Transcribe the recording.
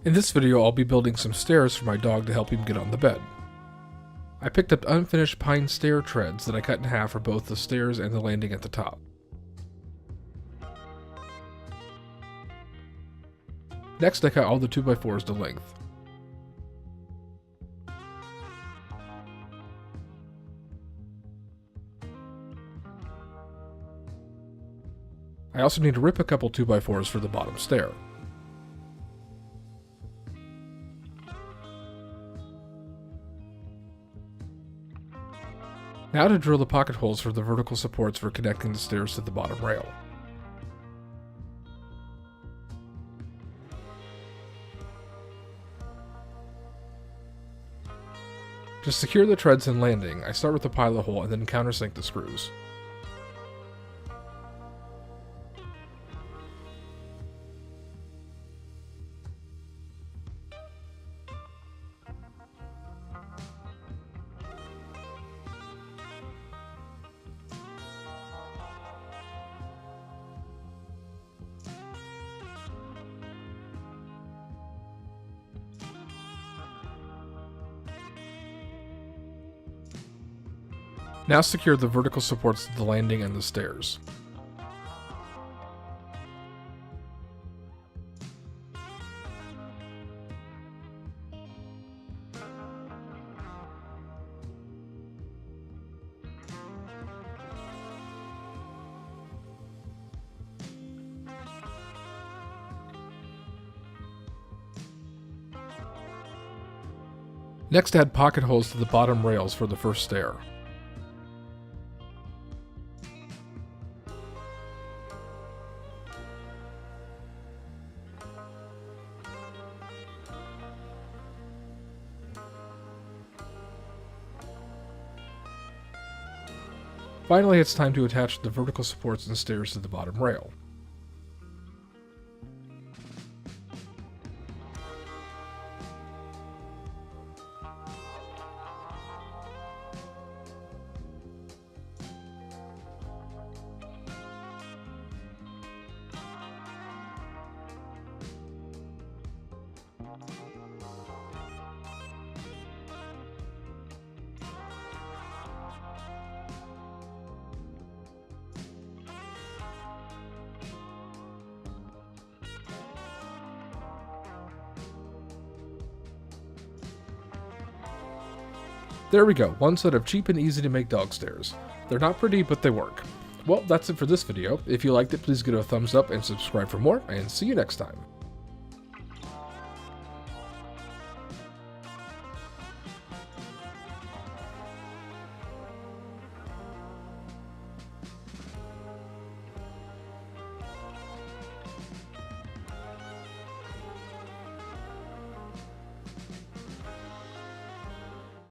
In this video, I'll be building some stairs for my dog to help him get on the bed. I picked up unfinished pine stair treads that I cut in half for both the stairs and the landing at the top. Next, I cut all the 2x4s to length. I also need to rip a couple 2x4s for the bottom stair. Now to drill the pocket holes for the vertical supports for connecting the stairs to the bottom rail. To secure the treads and landing, I start with the pilot hole and then countersink the screws. Now secure the vertical supports to the landing and the stairs. Next, add pocket holes to the bottom rails for the first stair. Finally, it's time to attach the vertical supports and stairs to the bottom rail. There we go, one set of cheap and easy to make dog stairs. They're not pretty, but they work. Well, that's it for this video. If you liked it, please give it a thumbs up and subscribe for more, and see you next time.